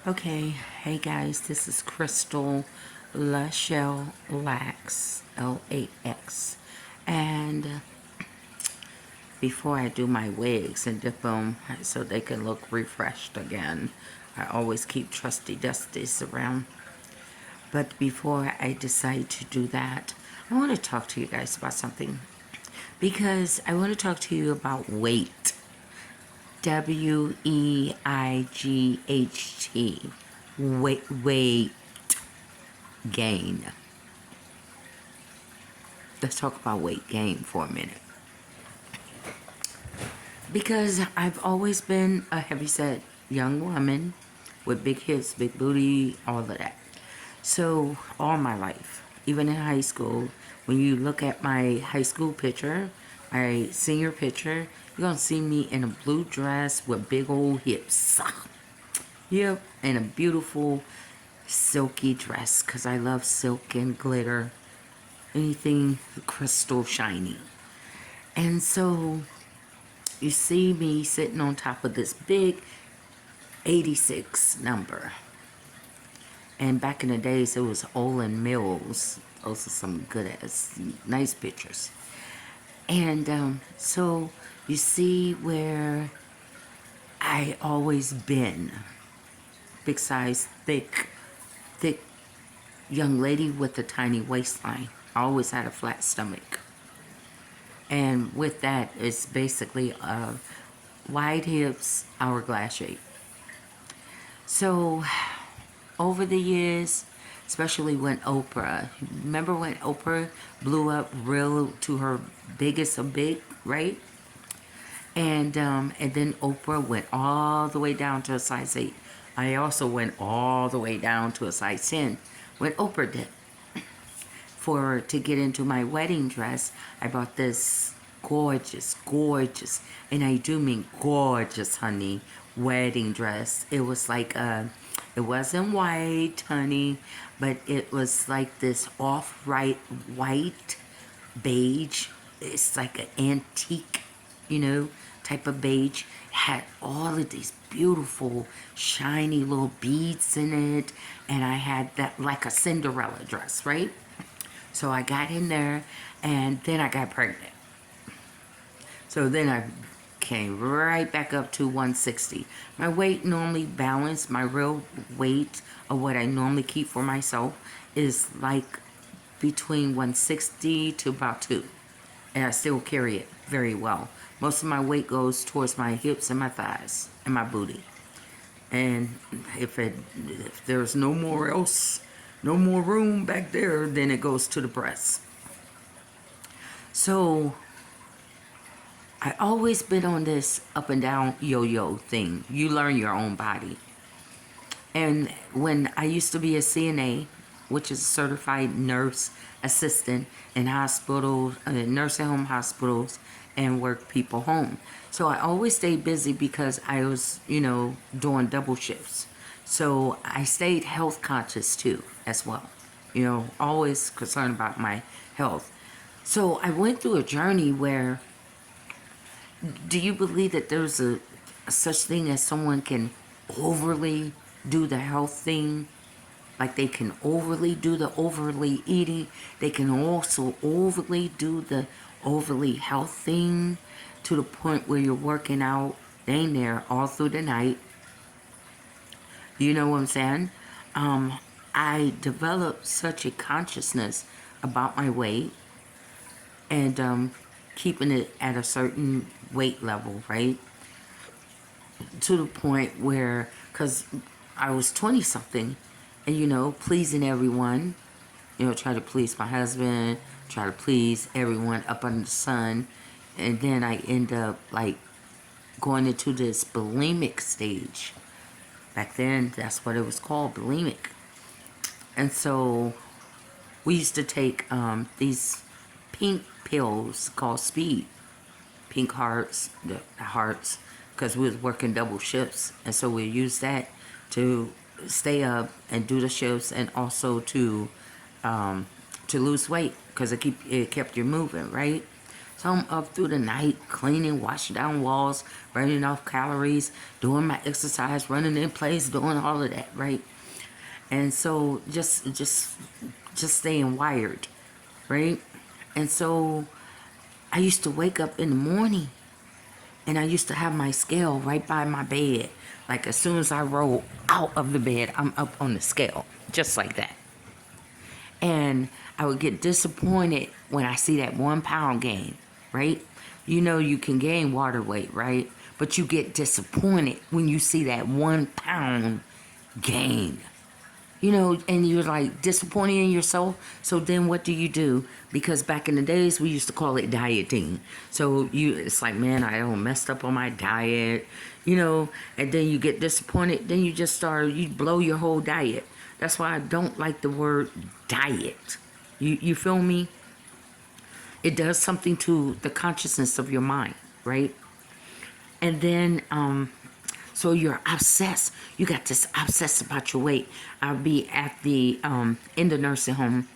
Okay, hey guys, this is Crystal Lashelle Lax, Lax. And before I do my wigs and dip them so they can look refreshed again, I always keep trusty dusties around. But before I decide to do that, I want to talk to you guys about something. Because I want to talk to you about weight. Weight. Weight gain. Let's talk about weight gain for a minute. Because I've always been a heavyset young woman with big hips, big booty, all of that. So all my life, even in high school, when you look at my high school picture, my senior picture, you're going to see me in a blue dress with big old hips. Yep, and a beautiful silky dress because I love silk and glitter, anything crystal shiny. And so you see me sitting on top of this big 86 number. And back in the days, it was Olin Mills. Those are some good ass, nice pictures. And so you see where I always been. Big size, thick young lady with a tiny waistline. I always had a flat stomach. And with that, it's basically wide hips, hourglass shape. So over the years, especially when Oprah, remember when Oprah blew up real to her biggest of big, right? And then Oprah went all the way down to a size 8. I also went all the way down to a size 10 when Oprah did. To get into my wedding dress, I bought this gorgeous, and I do mean gorgeous, honey, wedding dress. It was like it wasn't white, honey, but it was like this off-white white beige. It's like an antique, type of beige. Had all of these beautiful, shiny little beads in it, and I had that like a Cinderella dress, right? So I got in there, and then I got pregnant. So then I came right back up to 160. My weight normally balanced. My real weight of what I normally keep for myself is like between 160 to about 2. And I still carry it very well. Most of my weight goes towards my hips and my thighs and my booty. And if there's no more room back there, then it goes to the breasts. So I always been on this up and down yo-yo thing. You learn your own body. And when I used to be a CNA, which is a certified nurse assistant in hospitals, nursing home hospitals, and work people home. So I always stayed busy because I was, doing double shifts. So I stayed health conscious too, as well. Always concerned about my health. So I went through a journey where, do you believe that there's a such thing as someone can overly do the health thing? Like they can overly do the overly eating. They can also overly do the overly health thing to the point where you're working out dang there all through the night. You know what I'm saying? I developed such a consciousness about my weight and keeping it at a certain weight level, right? To the point where, because I was 20 something, and pleasing everyone, try to please my husband, try to please everyone up under the sun, and then I end up like going into this bulimic stage. Back then, that's what it was called, bulimic. And so we used to take these pink pills called Speed, pink hearts, the hearts, because we was working double shifts, and so we used that to stay up and do the shifts, and also to lose weight because it kept you moving, right? So I'm up through the night, cleaning, washing down walls, burning off calories, doing my exercise, running in place, doing all of that, right? And so just staying wired, right? And so I used to wake up in the morning and I used to have my scale right by my bed. Like as soon as I roll out of the bed, I'm up on the scale, just like that. And I would get disappointed when I see that 1 pound gain, right? You know you can gain water weight, right? But you get disappointed when you see that 1 pound gain. You know, and you're like disappointed in yourself. So then what do? Because back in the days we used to call it dieting. So it's like, man, I don't messed up on my diet, you know, and then you get disappointed, then you blow your whole diet. That's why I don't like the word diet. You feel me? It does something to the consciousness of your mind, right? And then so you're obsessed. You got this obsessed about your weight. I'll be at the in the nursing home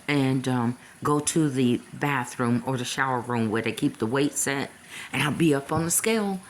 and go to the bathroom or the shower room where they keep the weights at, and I'll be up on the scale.